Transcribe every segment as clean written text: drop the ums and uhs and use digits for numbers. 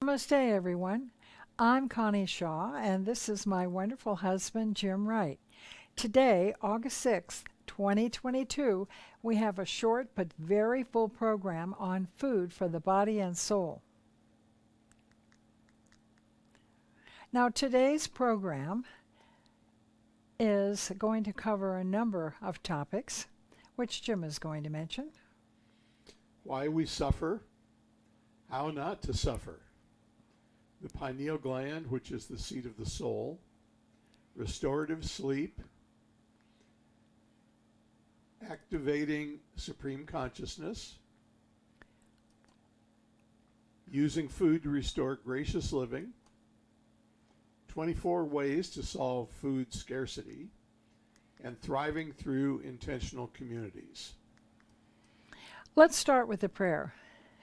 Namaste, everyone. I'm Connie Shaw, and this is my wonderful husband, Jim Wright. Today, August 6th, 2022, we have a short but very full program on food for the body and soul. Now, today's program is going to cover a number of topics, which Jim is going to mention. Why we suffer, how not to suffer, the pineal gland, which is the seat of the soul, restorative sleep, activating supreme consciousness, using food to restore gracious living, 24 ways to solve food scarcity, and thriving through intentional communities. Let's start with a prayer.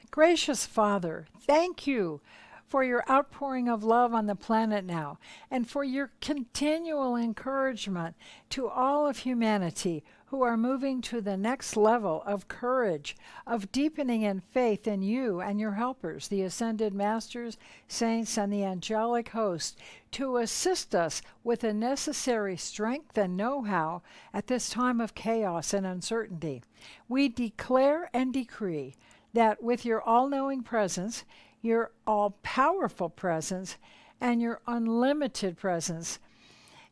Gracious Father, thank you for your outpouring of love on the planet now, and for your continual encouragement to all of humanity who are moving to the next level of courage, of deepening in faith in you and your helpers, the ascended masters, saints, and the angelic host, to assist us with the necessary strength and know-how at this time of chaos and uncertainty. We declare and decree that with your all-knowing presence, your all-powerful presence, and your unlimited presence,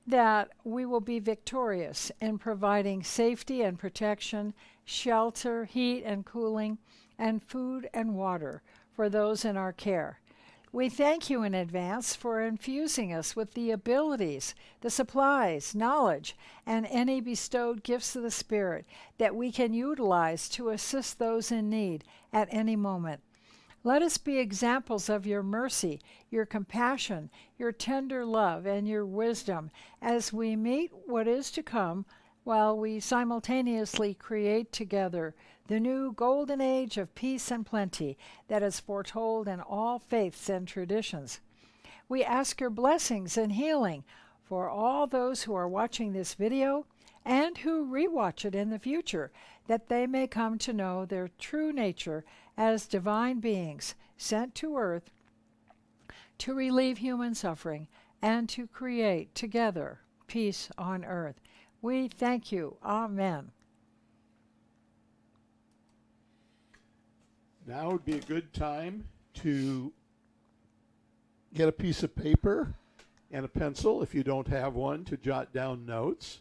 that we will be victorious in providing safety and protection, shelter, heat and cooling, and food and water for those in our care. We thank you in advance for infusing us with the abilities, the supplies, knowledge, and any bestowed gifts of the Spirit that we can utilize to assist those in need at any moment. Let us be examples of your mercy, your compassion, your tender love, and your wisdom as we meet what is to come while we simultaneously create together the new golden age of peace and plenty that is foretold in all faiths and traditions. We ask your blessings and healing for all those who are watching this video and who rewatch it in the future, that they may come to know their true nature as divine beings sent to earth to relieve human suffering and to create together peace on earth. We thank you. Amen. Now would be a good time to get a piece of paper and a pencil, if you don't have one, to jot down notes.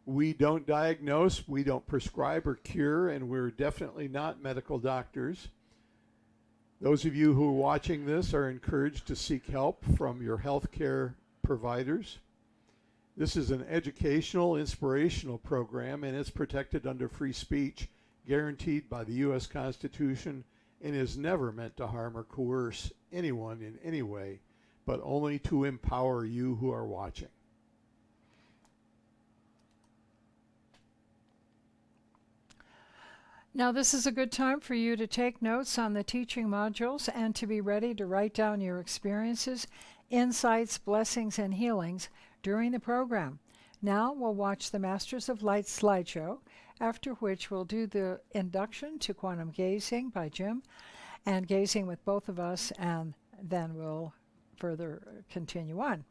We don't diagnose, we don't prescribe or cure, and we're definitely not medical doctors. Those of you who are watching this are encouraged to seek help from your healthcare providers. This is an educational, inspirational program, and it's protected under free speech, guaranteed by the U.S. Constitution, and is never meant to harm or coerce anyone in any way, but only to empower you who are watching. Now, this is a good time for you to take notes on the teaching modules and to be ready to write down your experiences, insights, blessings, and healings during the program. Now we'll watch the Masters of Light slideshow, after which we'll do the induction to quantum gazing by Jim and gazing with both of us, and then we'll further continue on.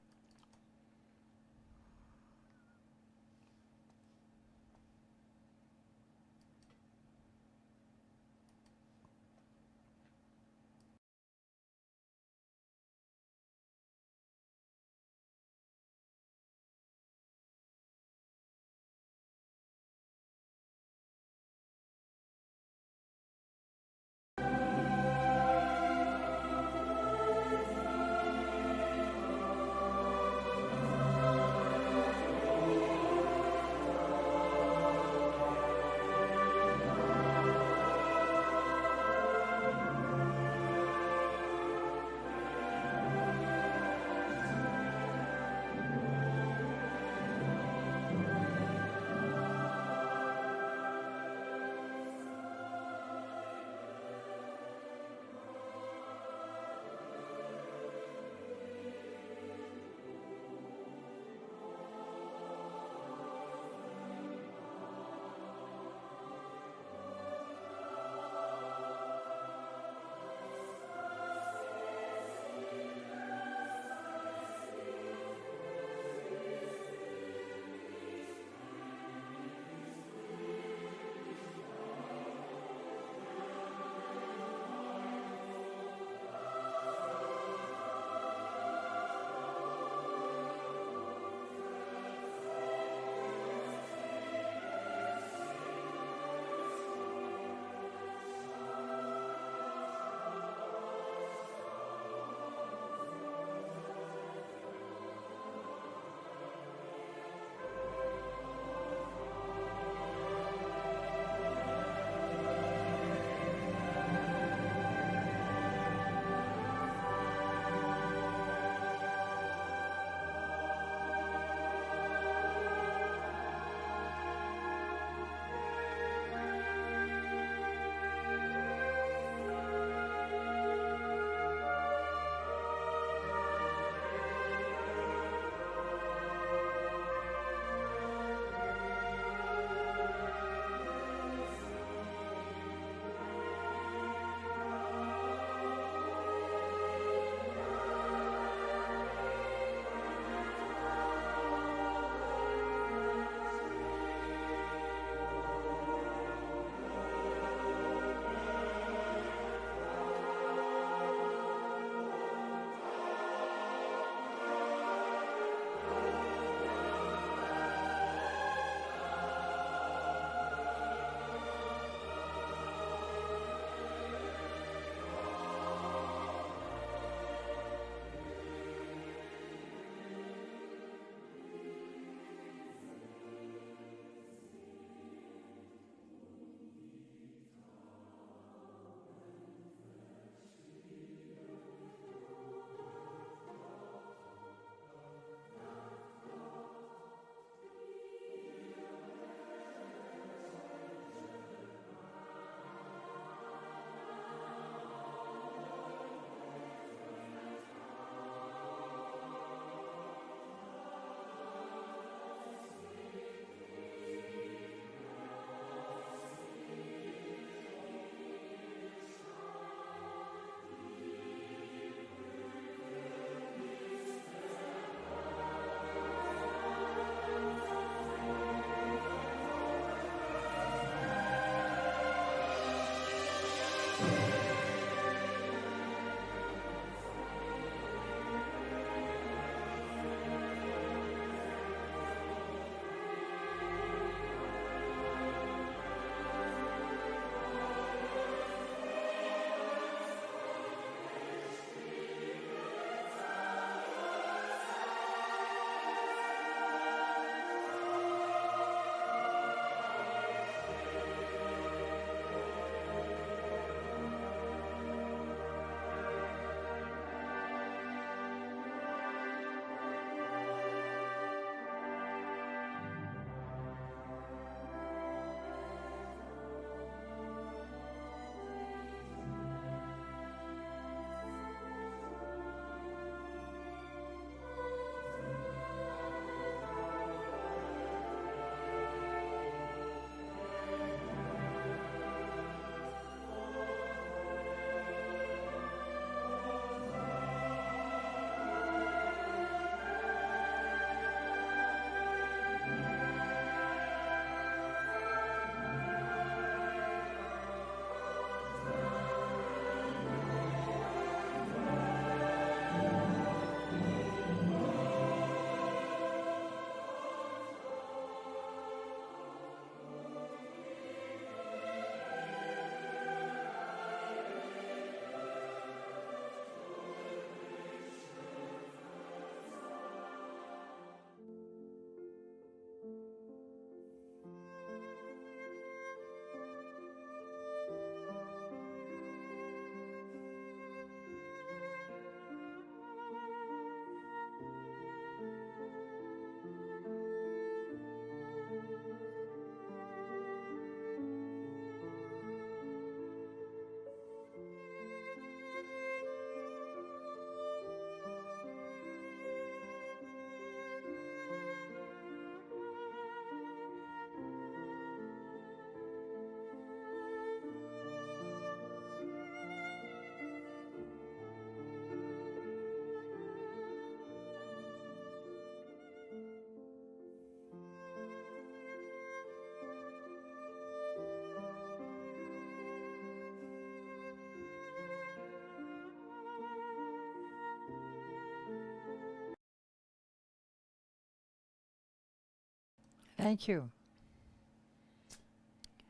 Thank you.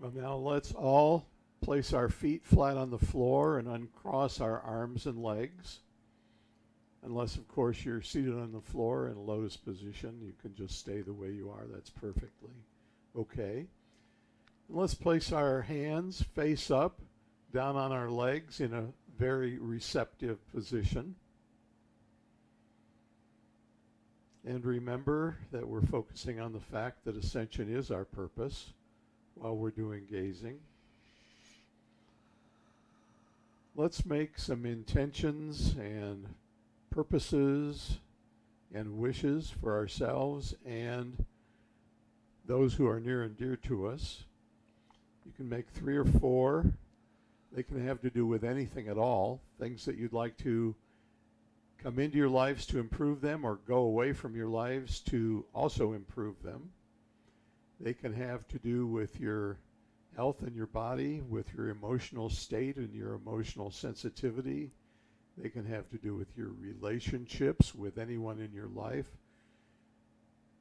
Well, now let's all place our feet flat on the floor and uncross our arms and legs. Unless, of course, you're seated on the floor in a lotus position, you can just stay the way you are. That's perfectly okay. And let's place our hands face up, down on our legs in a very receptive position. And remember that we're focusing on the fact that ascension is our purpose while we're doing gazing. Let's make some intentions and purposes and wishes for ourselves and those who are near and dear to us. You can make 3 or 4. They can have to do with anything at all, things that you'd like to come into your lives to improve them or go away from your lives to also improve them. They can have to do with your health and your body, with your emotional state and your emotional sensitivity. They can have to do with your relationships with anyone in your life,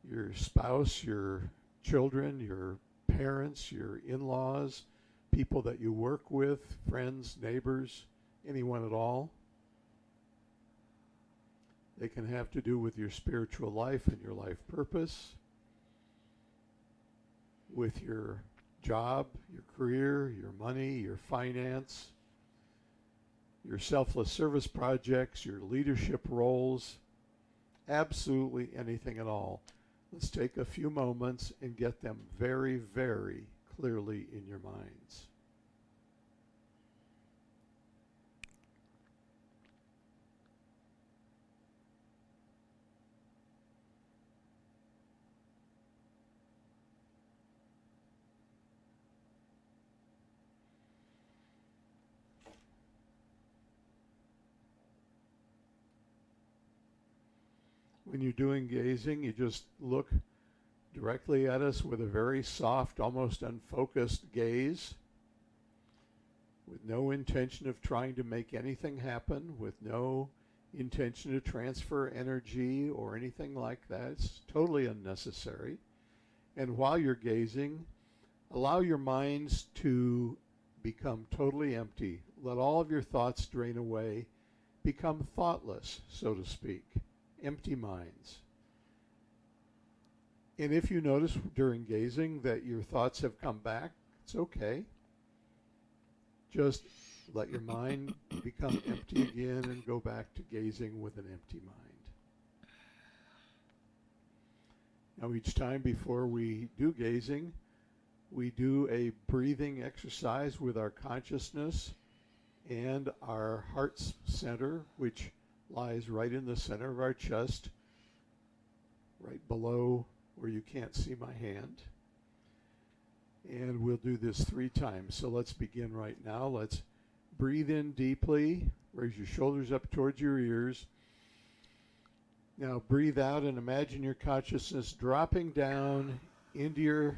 your spouse, your children, your parents, your in-laws, people that you work with, friends, neighbors, anyone at all. They can have to do with your spiritual life and your life purpose, with your job, your career, your money, your finance, your selfless service projects, your leadership roles, absolutely anything at all. Let's take a few moments and get them very, very clearly in your minds. When you're doing gazing, you just look directly at us with a very soft, almost unfocused gaze, with no intention of trying to make anything happen, with no intention to transfer energy or anything like that. It's totally unnecessary. And while you're gazing, allow your minds to become totally empty. Let all of your thoughts drain away, become thoughtless, so to speak. Empty minds. And if you notice during gazing that your thoughts have come back, it's okay. Just let your mind become empty again and go back to gazing with an empty mind. Now each time before we do gazing, we do a breathing exercise with our consciousness and our heart center, which lies right in the center of our chest, right below where you can't see my hand. And we'll do this 3 times. So let's begin right now. Let's breathe in deeply. Raise your shoulders up towards your ears. Now breathe out and imagine your consciousness dropping down into your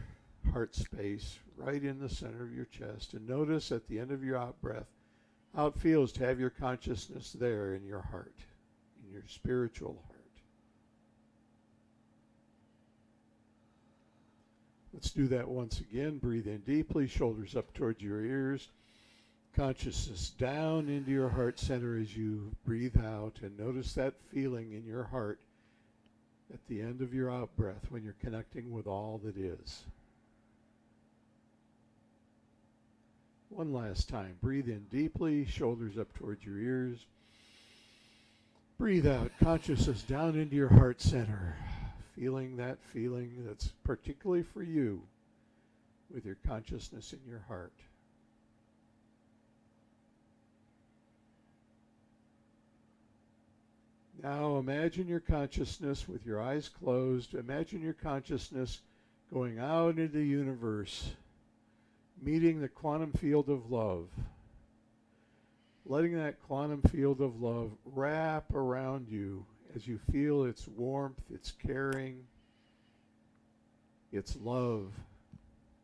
heart space, right in the center of your chest. And notice at the end of your out breath how it feels to have your consciousness there in your heart, in your spiritual heart. Let's do that once again. Breathe in deeply, shoulders up towards your ears. Consciousness down into your heart center as you breathe out, and notice that feeling in your heart at the end of your out breath when you're connecting with all that is. One last time. Breathe in deeply, shoulders up towards your ears. Breathe out, consciousness down into your heart center. Feeling that feeling that's particularly for you with your consciousness in your heart. Now imagine your consciousness with your eyes closed. Imagine your consciousness going out into the universe, meeting the quantum field of love, letting that quantum field of love wrap around you as you feel its warmth, its caring, its love,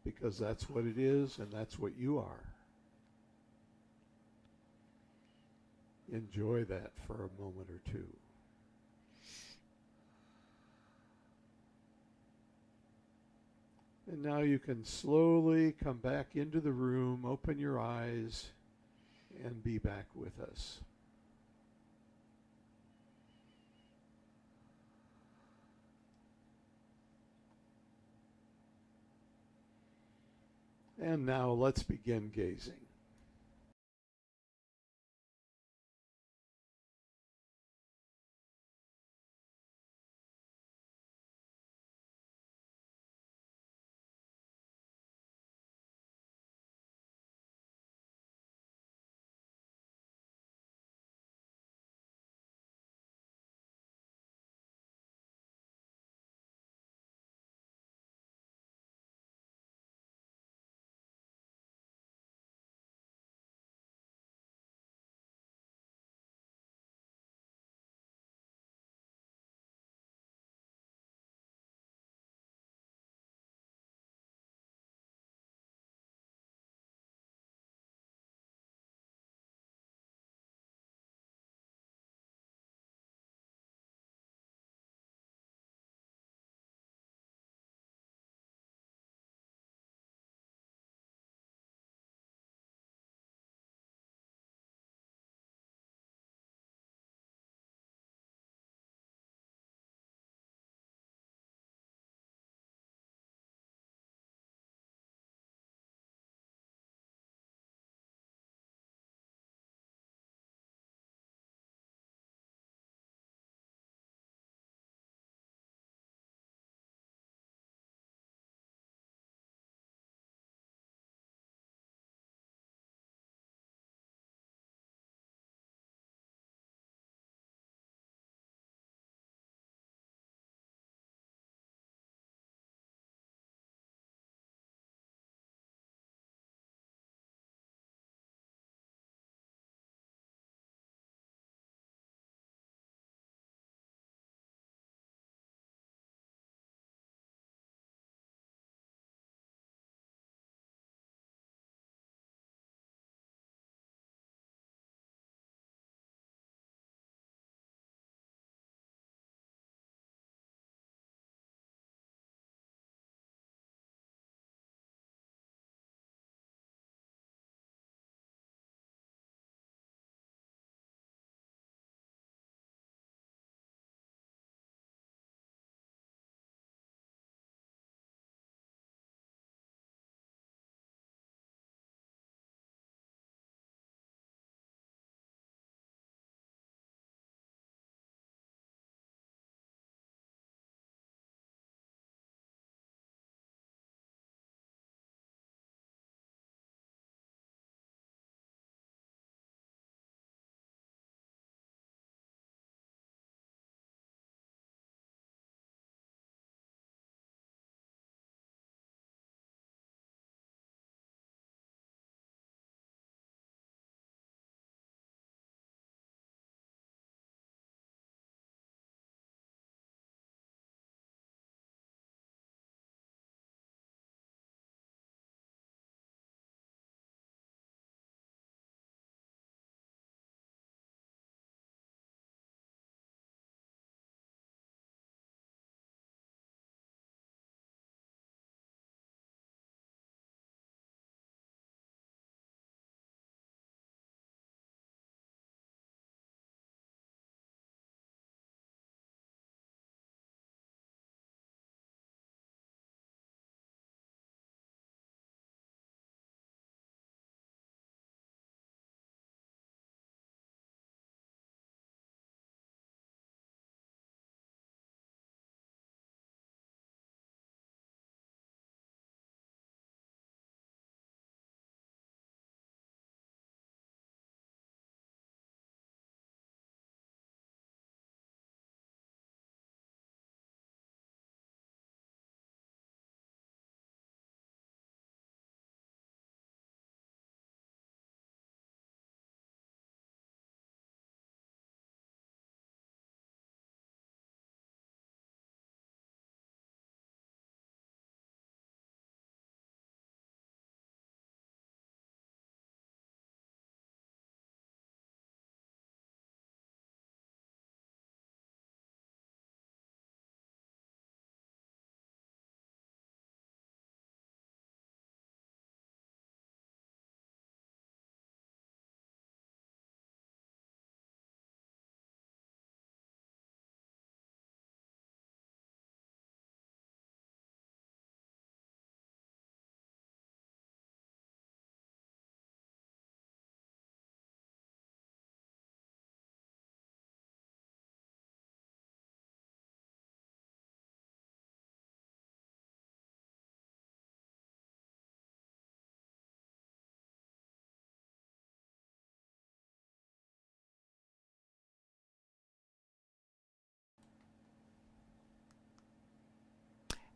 because that's what it is and that's what you are. Enjoy that for a moment or two. And now you can slowly come back into the room, open your eyes, and be back with us. And now let's begin gazing.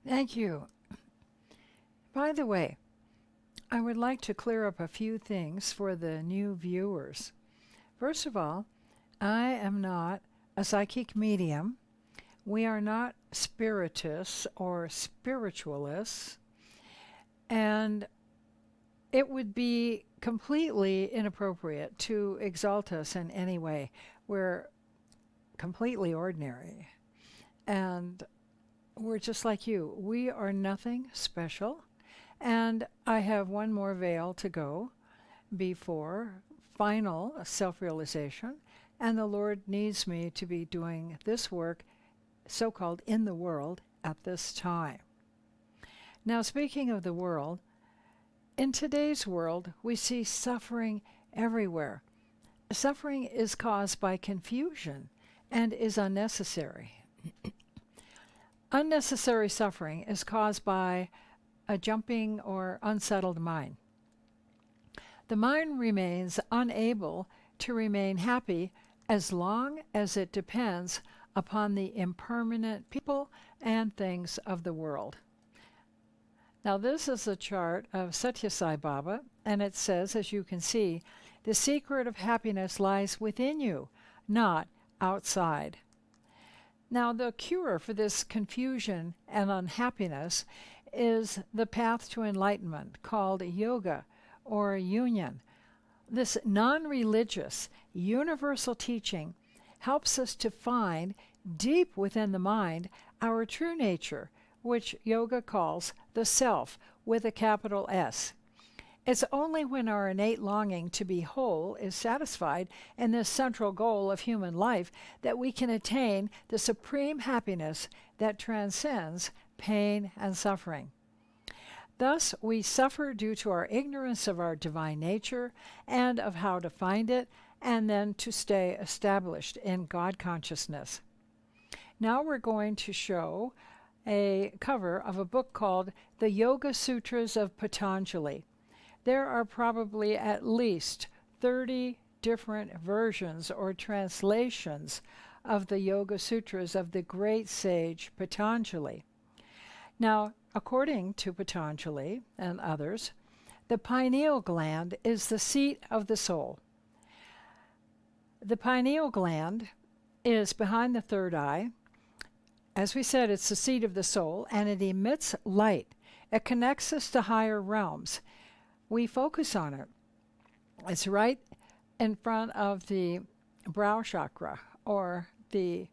Thank you. By the way, I would like to clear up a few things for the new viewers. First of all, I am not a psychic medium. We are not spiritists or spiritualists. And it would be completely inappropriate to exalt us in any way. We're completely ordinary. And we're just like you. We are nothing special. And I have one more veil to go before final self-realization. And the Lord needs me to be doing this work, so-called in the world, at this time. Now, speaking of the world, in today's world, we see suffering everywhere. Suffering is caused by confusion and is unnecessary. Unnecessary suffering is caused by a jumping or unsettled mind. The mind remains unable to remain happy as long as it depends upon the impermanent people and things of the world. Now, this is a chart of Satya Sai Baba, and it says, as you can see, the secret of happiness lies within you, not outside. Now, the cure for this confusion and unhappiness is the path to enlightenment called yoga or union. This non-religious, universal teaching helps us to find deep within the mind our true nature, which yoga calls the self with a capital S. It's only when our innate longing to be whole is satisfied in this central goal of human life that we can attain the supreme happiness that transcends pain and suffering. Thus, we suffer due to our ignorance of our divine nature and of how to find it, and then to stay established in God consciousness. Now we're going to show a cover of a book called The Yoga Sutras of Patanjali. There are probably at least 30 different versions or translations of the Yoga Sutras of the great sage Patanjali. Now, according to Patanjali and others, the pineal gland is the seat of the soul. The pineal gland is behind the third eye. As we said, it's the seat of the soul, and it emits light. It connects us to higher realms. We focus on it. It's right in front of the brow chakra, or the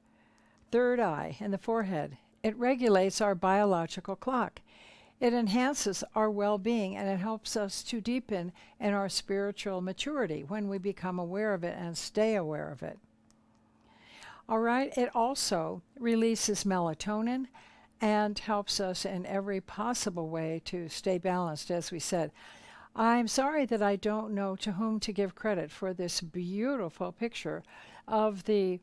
third eye in the forehead. It regulates our biological clock. It enhances our well-being, and it helps us to deepen in our spiritual maturity when we become aware of it and stay aware of it. All right, it also releases melatonin and helps us in every possible way to stay balanced, as we said. I'm sorry that I don't know to whom to give credit for this beautiful picture of the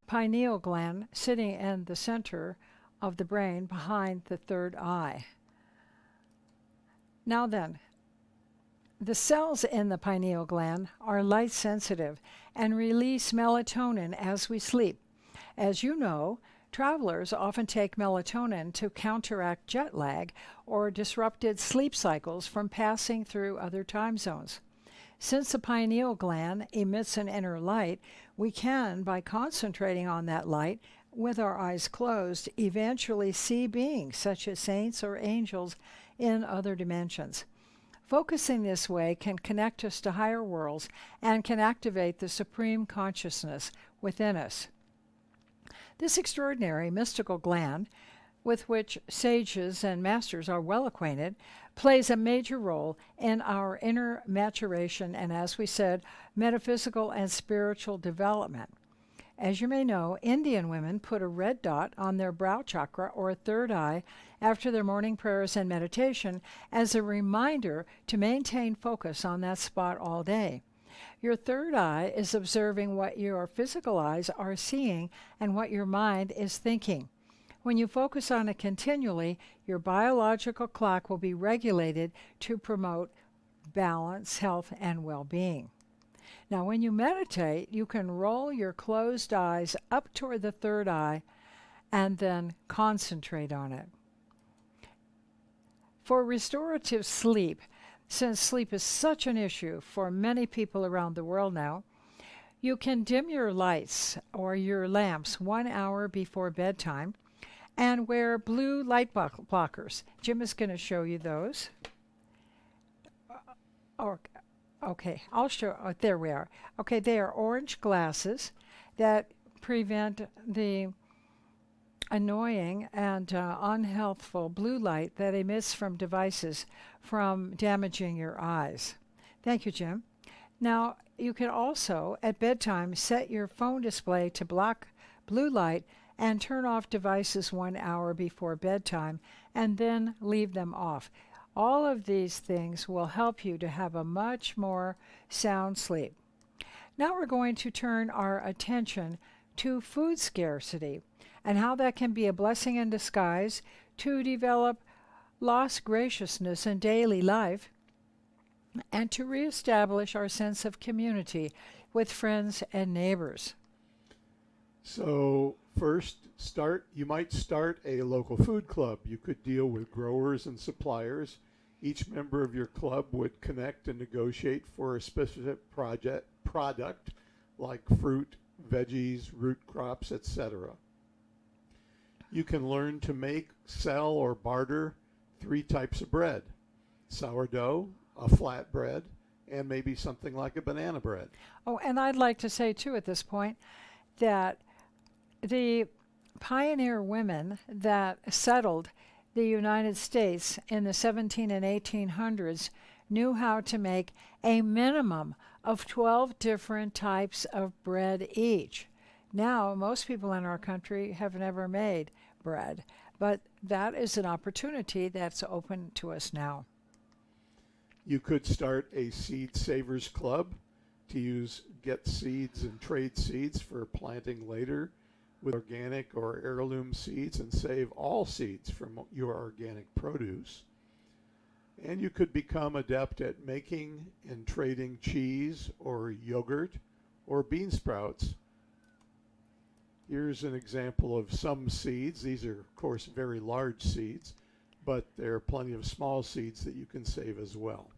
pineal gland sitting in the center of the brain behind the third eye. Now then, the cells in the pineal gland are light sensitive and release melatonin as we sleep. As you know, travelers often take melatonin to counteract jet lag or disrupted sleep cycles from passing through other time zones. Since the pineal gland emits an inner light, we can, by concentrating on that light with our eyes closed, eventually see beings such as saints or angels in other dimensions. Focusing this way can connect us to higher worlds and can activate the supreme consciousness within us. This extraordinary mystical gland, with which sages and masters are well acquainted, plays a major role in our inner maturation and, as we said, metaphysical and spiritual development. As you may know, Indian women put a red dot on their brow chakra or third eye after their morning prayers and meditation as a reminder to maintain focus on that spot all day. Your third eye is observing what your physical eyes are seeing and what your mind is thinking. When you focus on it continually, your biological clock will be regulated to promote balance, health, and well-being. Now, when you meditate, you can roll your closed eyes up toward the third eye and then concentrate on it. For restorative sleep, since sleep is such an issue for many people around the world now, you can dim your lights or your lamps 1 hour before bedtime and wear blue light blockers. Jim is going to show you those. Okay, I'll show. Oh, there we are. Okay, they are orange glasses that prevent the annoying and unhealthful blue light that emits from devices from damaging your eyes. Thank you, Jim. Now, you can also, at bedtime, set your phone display to block blue light and turn off devices 1 hour before bedtime and then leave them off. All of these things will help you to have a much more sound sleep. Now we're going to turn our attention to food scarcity and how that can be a blessing in disguise to develop lost graciousness in daily life and to reestablish our sense of community with friends and neighbors. So first, you might start a local food club. You could deal with growers and suppliers. Each member of your club would connect and negotiate for a specific product like fruit, veggies, root crops, etc. You can learn to make, sell, or barter 3 types of bread: sourdough, a flat bread, and maybe something like a banana bread. Oh, and I'd like to say, too, at this point, that the pioneer women that settled the United States in the 17 and 1800s knew how to make a minimum of 12 different types of bread each. Now, most people in our country have never made bread, but that is an opportunity that's open to us now. You could start a seed savers club to get seeds and trade seeds for planting later with organic or heirloom seeds and save all seeds from your organic produce. And you could become adept at making and trading cheese or yogurt or bean sprouts. Here's an example of some seeds. These are, of course, very large seeds, but there are plenty of small seeds that you can save as well.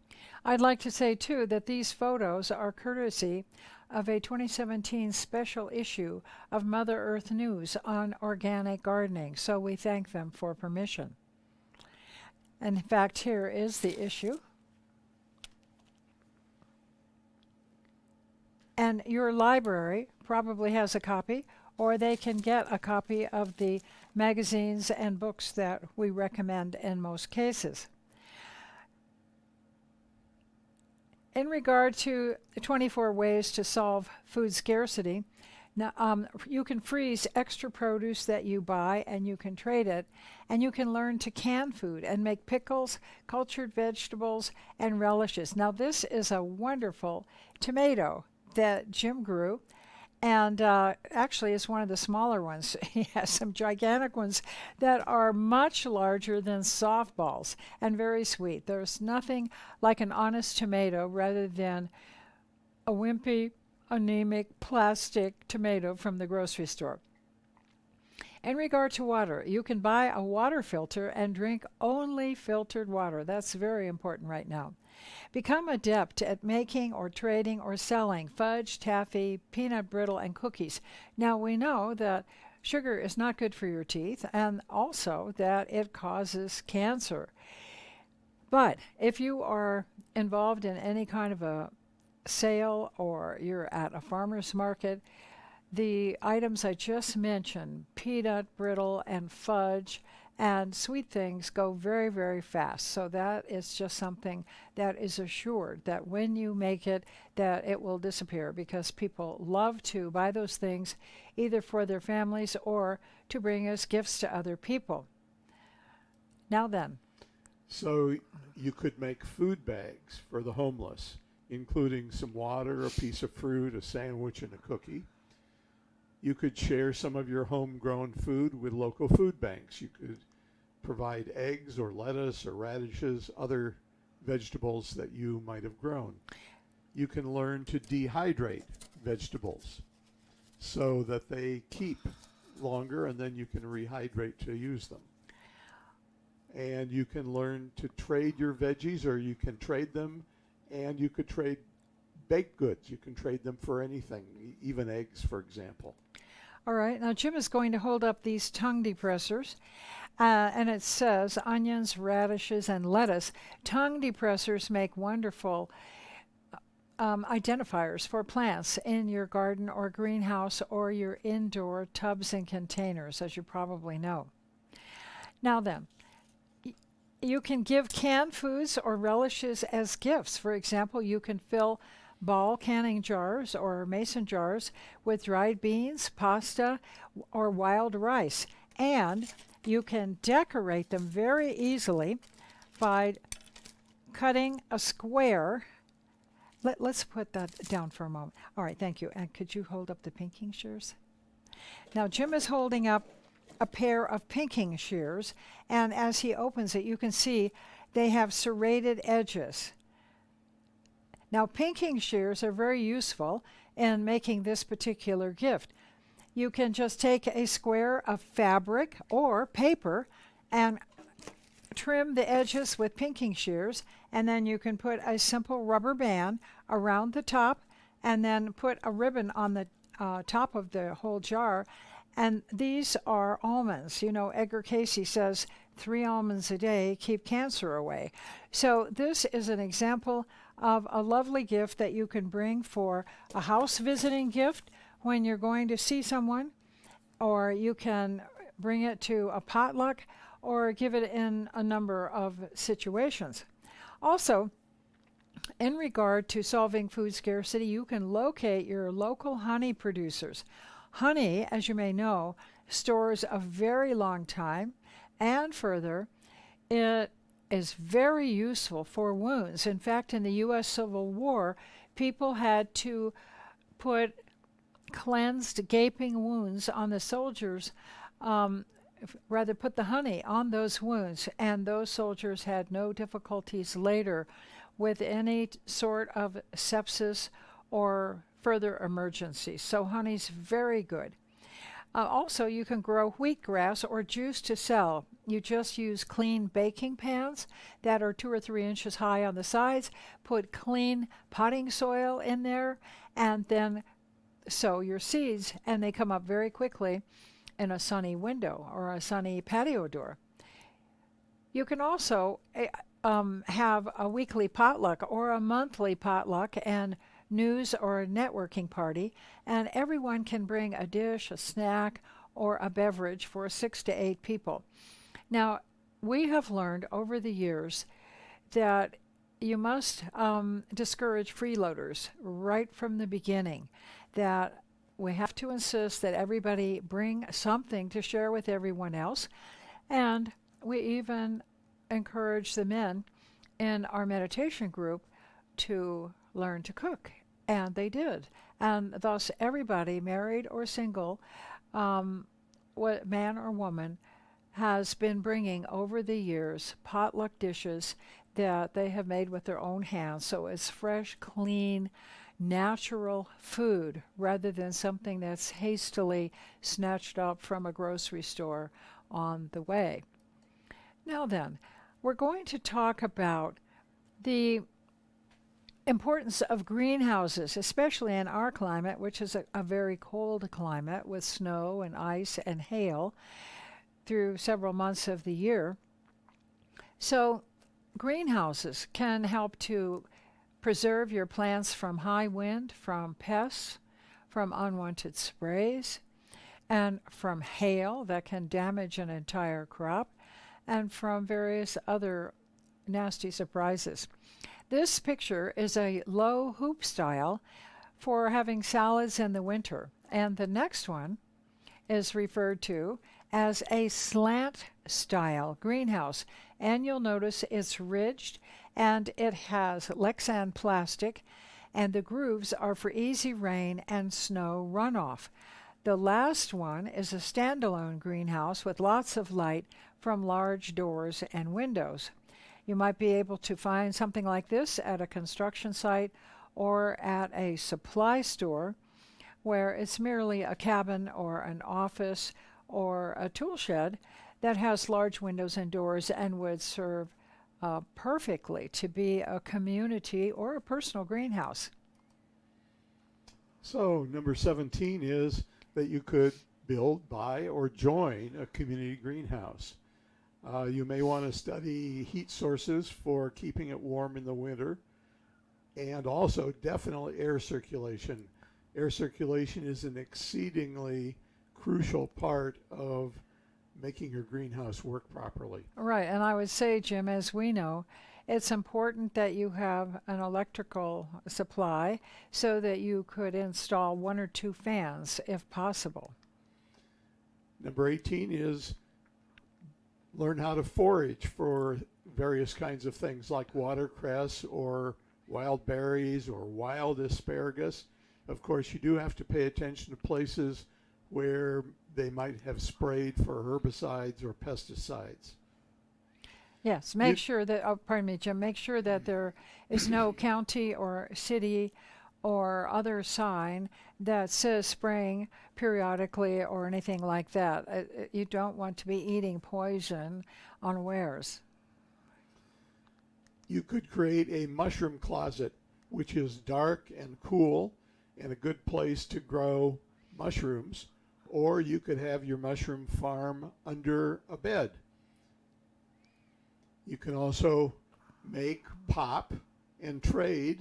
I'd like to say, too, that these photos are courtesy of a 2017 special issue of Mother Earth News on organic gardening, so we thank them for permission. And in fact, here is the issue. And your library probably has a copy, or they can get a copy of the magazines and books that we recommend in most cases. In regard to the 24 ways to solve food scarcity, now, you can freeze extra produce that you buy and you can trade it, and you can learn to can food and make pickles, cultured vegetables, and relishes. Now, this is a wonderful tomato that Jim grew, and actually is one of the smaller ones. He has some gigantic ones that are much larger than softballs and very sweet. There's nothing like an honest tomato rather than a wimpy, anemic, plastic tomato from the grocery store. In regard to water, you can buy a water filter and drink only filtered water. That's very important right now. Become adept at making or trading or selling fudge, taffy, peanut brittle, and cookies. Now, we know that sugar is not good for your teeth and also that it causes cancer. But if you are involved in any kind of a sale or you're at a farmer's market, the items I just mentioned, peanut brittle and fudge and sweet things, go very, very fast. So that is just something that is assured that when you make it, that it will disappear, because people love to buy those things either for their families or to bring as gifts to other people. Now then. So you could make food bags for the homeless, including some water, a piece of fruit, a sandwich, and a cookie. You could share some of your homegrown food with local food banks. You could provide eggs or lettuce or radishes, other vegetables that you might have grown. You can learn to dehydrate vegetables so that they keep longer, and then you can rehydrate to use them. and you can learn to trade your veggies, or you can trade them, and you could trade baked goods. You can trade them for anything, even eggs, for example. All right, now Jim is going to hold up these tongue depressors, and it says onions, radishes, and lettuce. Tongue depressors make wonderful identifiers for plants in your garden or greenhouse or your indoor tubs and containers, as you probably know. Now then, you can give canned foods or relishes as gifts. For example, you can fill ball canning jars or mason jars with dried beans, pasta, or wild rice. And you can decorate them very easily by cutting a square. Let's put that down for a moment. All right, thank you. And could you hold up the pinking shears? Now, Jim is holding up a pair of pinking shears, and as he opens it, you can see they have serrated edges. Now, pinking shears are very useful in making this particular gift. You can just take a square of fabric or paper and trim the edges with pinking shears, and then you can put a simple rubber band around the top and then put a ribbon on the top of the whole jar. And these are almonds. You know, Edgar Cayce says 3 almonds a day keep cancer away. So this is an example of a lovely gift that you can bring for a house visiting gift when you're going to see someone, or you can bring it to a potluck or give it in a number of situations. Also, in regard to solving food scarcity, you can locate your local honey producers. Honey, as you may know, stores a very long time, and further, it is very useful for wounds. In fact, in the U.S. Civil War, people had to put cleansed, gaping wounds on the soldiers, rather put the honey on those wounds, and those soldiers had no difficulties later with any sort of sepsis or further emergencies. So honey's very good. Also, you can grow wheatgrass or juice to sell. You just use clean baking pans that are 2 or 3 inches high on the sides, put clean potting soil in there, and then sow your seeds, and they come up very quickly in a sunny window or a sunny patio door. You can also have a weekly potluck or a monthly potluck and news or networking party, and everyone can bring a dish, a snack, or a beverage for 6 to 8 people. Now, we have learned over the years that you must discourage freeloaders right from the beginning, that we have to insist that everybody bring something to share with everyone else, and we even encourage the men in our meditation group to learn to cook, and they did. And thus everybody, married or single, man or woman, has been bringing over the years potluck dishes that they have made with their own hands. So it's fresh, clean, natural food rather than something that's hastily snatched up from a grocery store on the way. Now then, we're going to talk about the importance of greenhouses, especially in our climate, which is a very cold climate with snow and ice and hail through several months of the year. So greenhouses can help to preserve your plants from high wind, from pests, from unwanted sprays, and from hail that can damage an entire crop, and from various other nasty surprises. This picture is a low hoop style for having salads in the winter, and the next one is referred to as a slant style greenhouse, and you'll notice it's ridged and it has Lexan plastic, and the grooves are for easy rain and snow runoff. The last one is a standalone greenhouse with lots of light from large doors and windows. You might be able to find something like this at a construction site or at a supply store where it's merely a cabin or an office or a tool shed that has large windows and doors and would serve perfectly to be a community or a personal greenhouse. So number 17 is that you could build, buy, or join a community greenhouse. You may want to study heat sources for keeping it warm in the winter, and also definitely air circulation. Air circulation is an exceedingly crucial part of making your greenhouse work properly. Right, and I would say, Jim, as we know, it's important that you have an electrical supply so that you could install 1 or 2 fans if possible. Number 18 is learn how to forage for various kinds of things like watercress or wild berries or wild asparagus. Of course, you do have to pay attention to places where they might have sprayed for herbicides or pesticides. Yes, make sure that, oh, pardon me, Jim, make sure that there is no county or city or other sign that says spraying periodically or anything like that. You don't want to be eating poison unawares. You could create a mushroom closet, which is dark and cool and a good place to grow mushrooms, or you could have your mushroom farm under a bed. You can also make, pop, and trade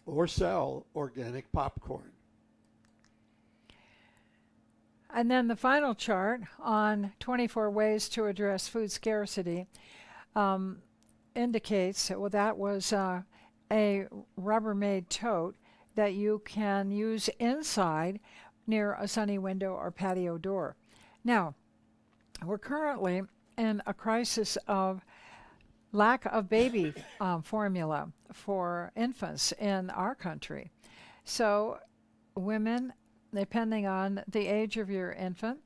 or sell organic popcorn. And then the final chart on 24 ways to address food scarcity indicates, well, that was a Rubbermaid tote that you can use inside near a sunny window or patio door. Now, we're currently in a crisis of lack of baby formula for infants in our country. So women, depending on the age of your infant,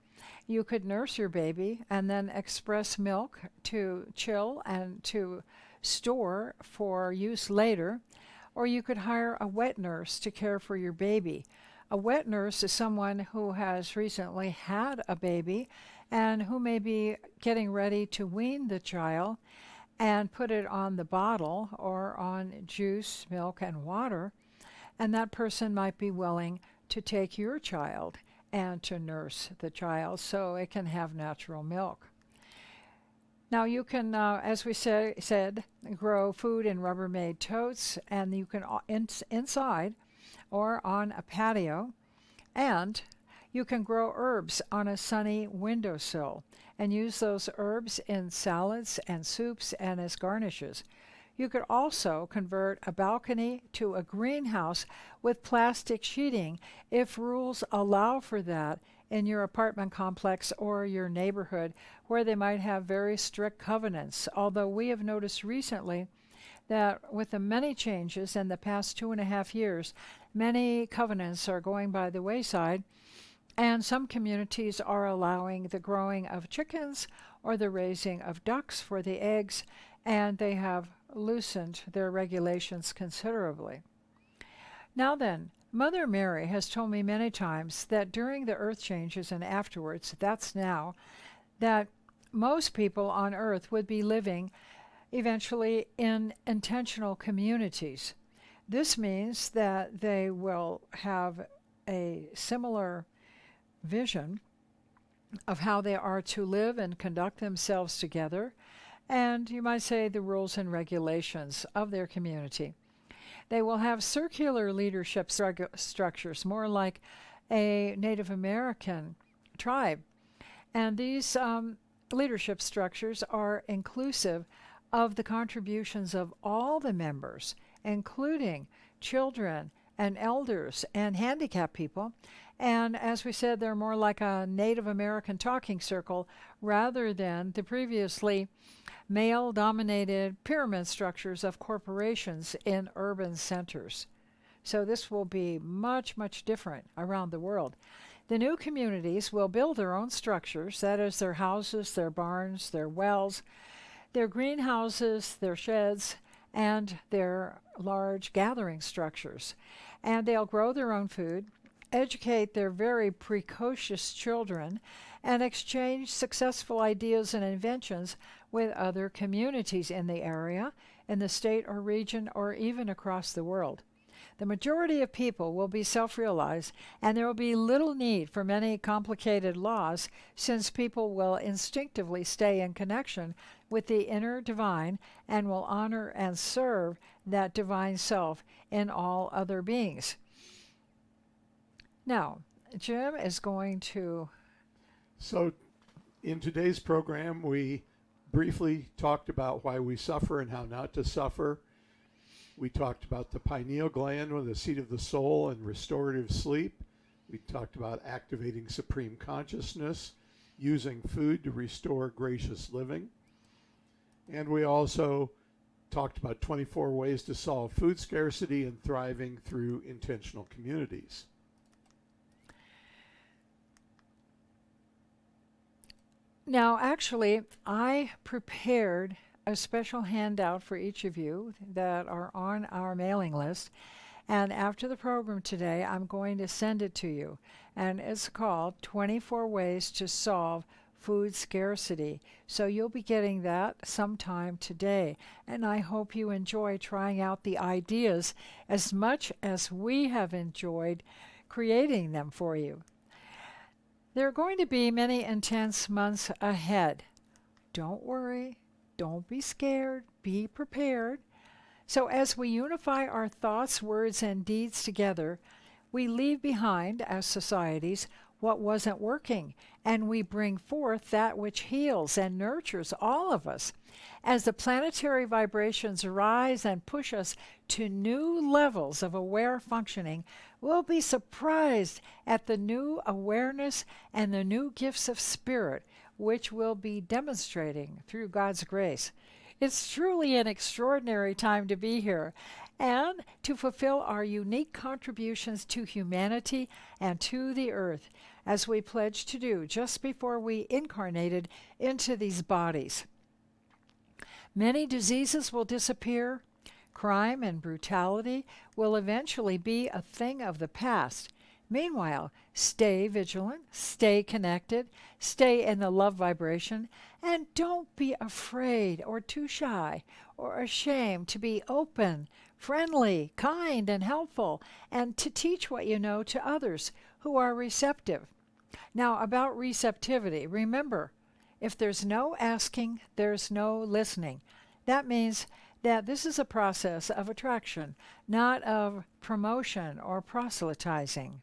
you could nurse your baby and then express milk to chill and to store for use later, or you could hire a wet nurse to care for your baby. A wet nurse is someone who has recently had a baby and who may be getting ready to wean the child and put it on the bottle or on juice, milk, and water, and that person might be willing to take your child and to nurse the child so it can have natural milk. Now you can, as we said, grow food in Rubbermaid totes, and you can inside or on a patio, and you can grow herbs on a sunny windowsill and use those herbs in salads and soups and as garnishes. You could also convert a balcony to a greenhouse with plastic sheeting if rules allow for that in your apartment complex or your neighborhood where they might have very strict covenants. Although we have noticed recently that with the many changes in the past 2.5 years, many covenants are going by the wayside, and some communities are allowing the growing of chickens or the raising of ducks for the eggs, and they have loosened their regulations considerably. Now then, Mother Mary has told me many times that during the earth changes and afterwards, that's now, that most people on earth would be living eventually in intentional communities. This means that they will have a similar vision of how they are to live and conduct themselves together, and you might say the rules and regulations of their community. They will have circular leadership structures, more like a Native American tribe. And these leadership structures are inclusive of the contributions of all the members, including children and elders and handicapped people. And as we said, they're more like a Native American talking circle rather than the previously male-dominated pyramid structures of corporations in urban centers. So this will be much, much different around the world. The new communities will build their own structures, that is their houses, their barns, their wells, their greenhouses, their sheds, and their large gathering structures. And they'll grow their own food, educate their very precocious children, and exchange successful ideas and inventions with other communities in the area, in the state or region, or even across the world. The majority of people will be self-realized, and there will be little need for many complicated laws, since people will instinctively stay in connection with the inner divine and will honor and serve that divine self in all other beings. Now, Jim is going to... So, in today's program, we briefly talked about why we suffer and how not to suffer. We talked about the pineal gland, the seat of the soul, and restorative sleep. We talked about activating supreme consciousness, using food to restore gracious living. And we also talked about 24 ways to solve food scarcity and thriving through intentional communities. Now, actually, I prepared a special handout for each of you that are on our mailing list. And after the program today, I'm going to send it to you. And it's called 24 Ways to Solve Food Scarcity. So you'll be getting that sometime today. And I hope you enjoy trying out the ideas as much as we have enjoyed creating them for you. There are going to be many intense months ahead. Don't worry. Don't be scared. Be prepared. So as we unify our thoughts, words, and deeds together, we leave behind, as societies, what wasn't working, and we bring forth that which heals and nurtures all of us. As the planetary vibrations rise and push us to new levels of aware functioning, we'll be surprised at the new awareness and the new gifts of spirit which we'll be demonstrating through God's grace. It's truly an extraordinary time to be here and to fulfill our unique contributions to humanity and to the earth, as we pledged to do just before we incarnated into these bodies. Many diseases will disappear. Crime and brutality will eventually be a thing of the past. Meanwhile, stay vigilant, stay connected, stay in the love vibration, and don't be afraid or too shy or ashamed to be open, friendly, kind, and helpful, and to teach what you know to others who are receptive. Now, about receptivity, remember, if there's no asking, there's no listening. That means that this is a process of attraction, not of promotion or proselytizing.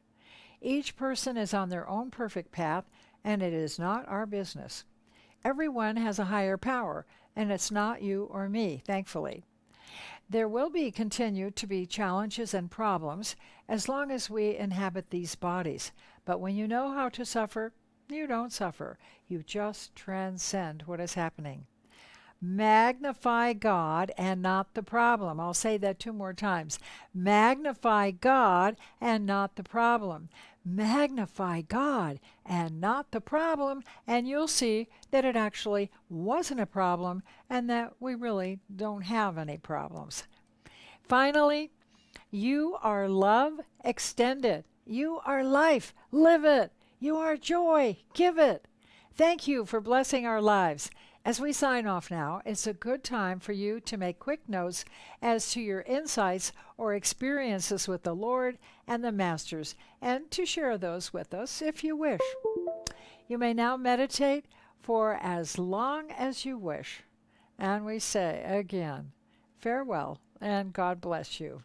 Each person is on their own perfect path, and it is not our business. Everyone has a higher power, and it's not you or me, thankfully. There will continue to be challenges and problems as long as we inhabit these bodies. But when you know how to suffer, you don't suffer. You just transcend what is happening. Magnify God and not the problem. I'll say that 2 more times. Magnify God and not the problem. Magnify God and not the problem, and you'll see that it actually wasn't a problem and that we really don't have any problems. Finally, you are love extended. You are life. Live it. You are joy. Give it. Thank you for blessing our lives. As we sign off now, it's a good time for you to make quick notes as to your insights or experiences with the Lord and the Masters, and to share those with us if you wish. You may now meditate for as long as you wish. And we say again, farewell and God bless you.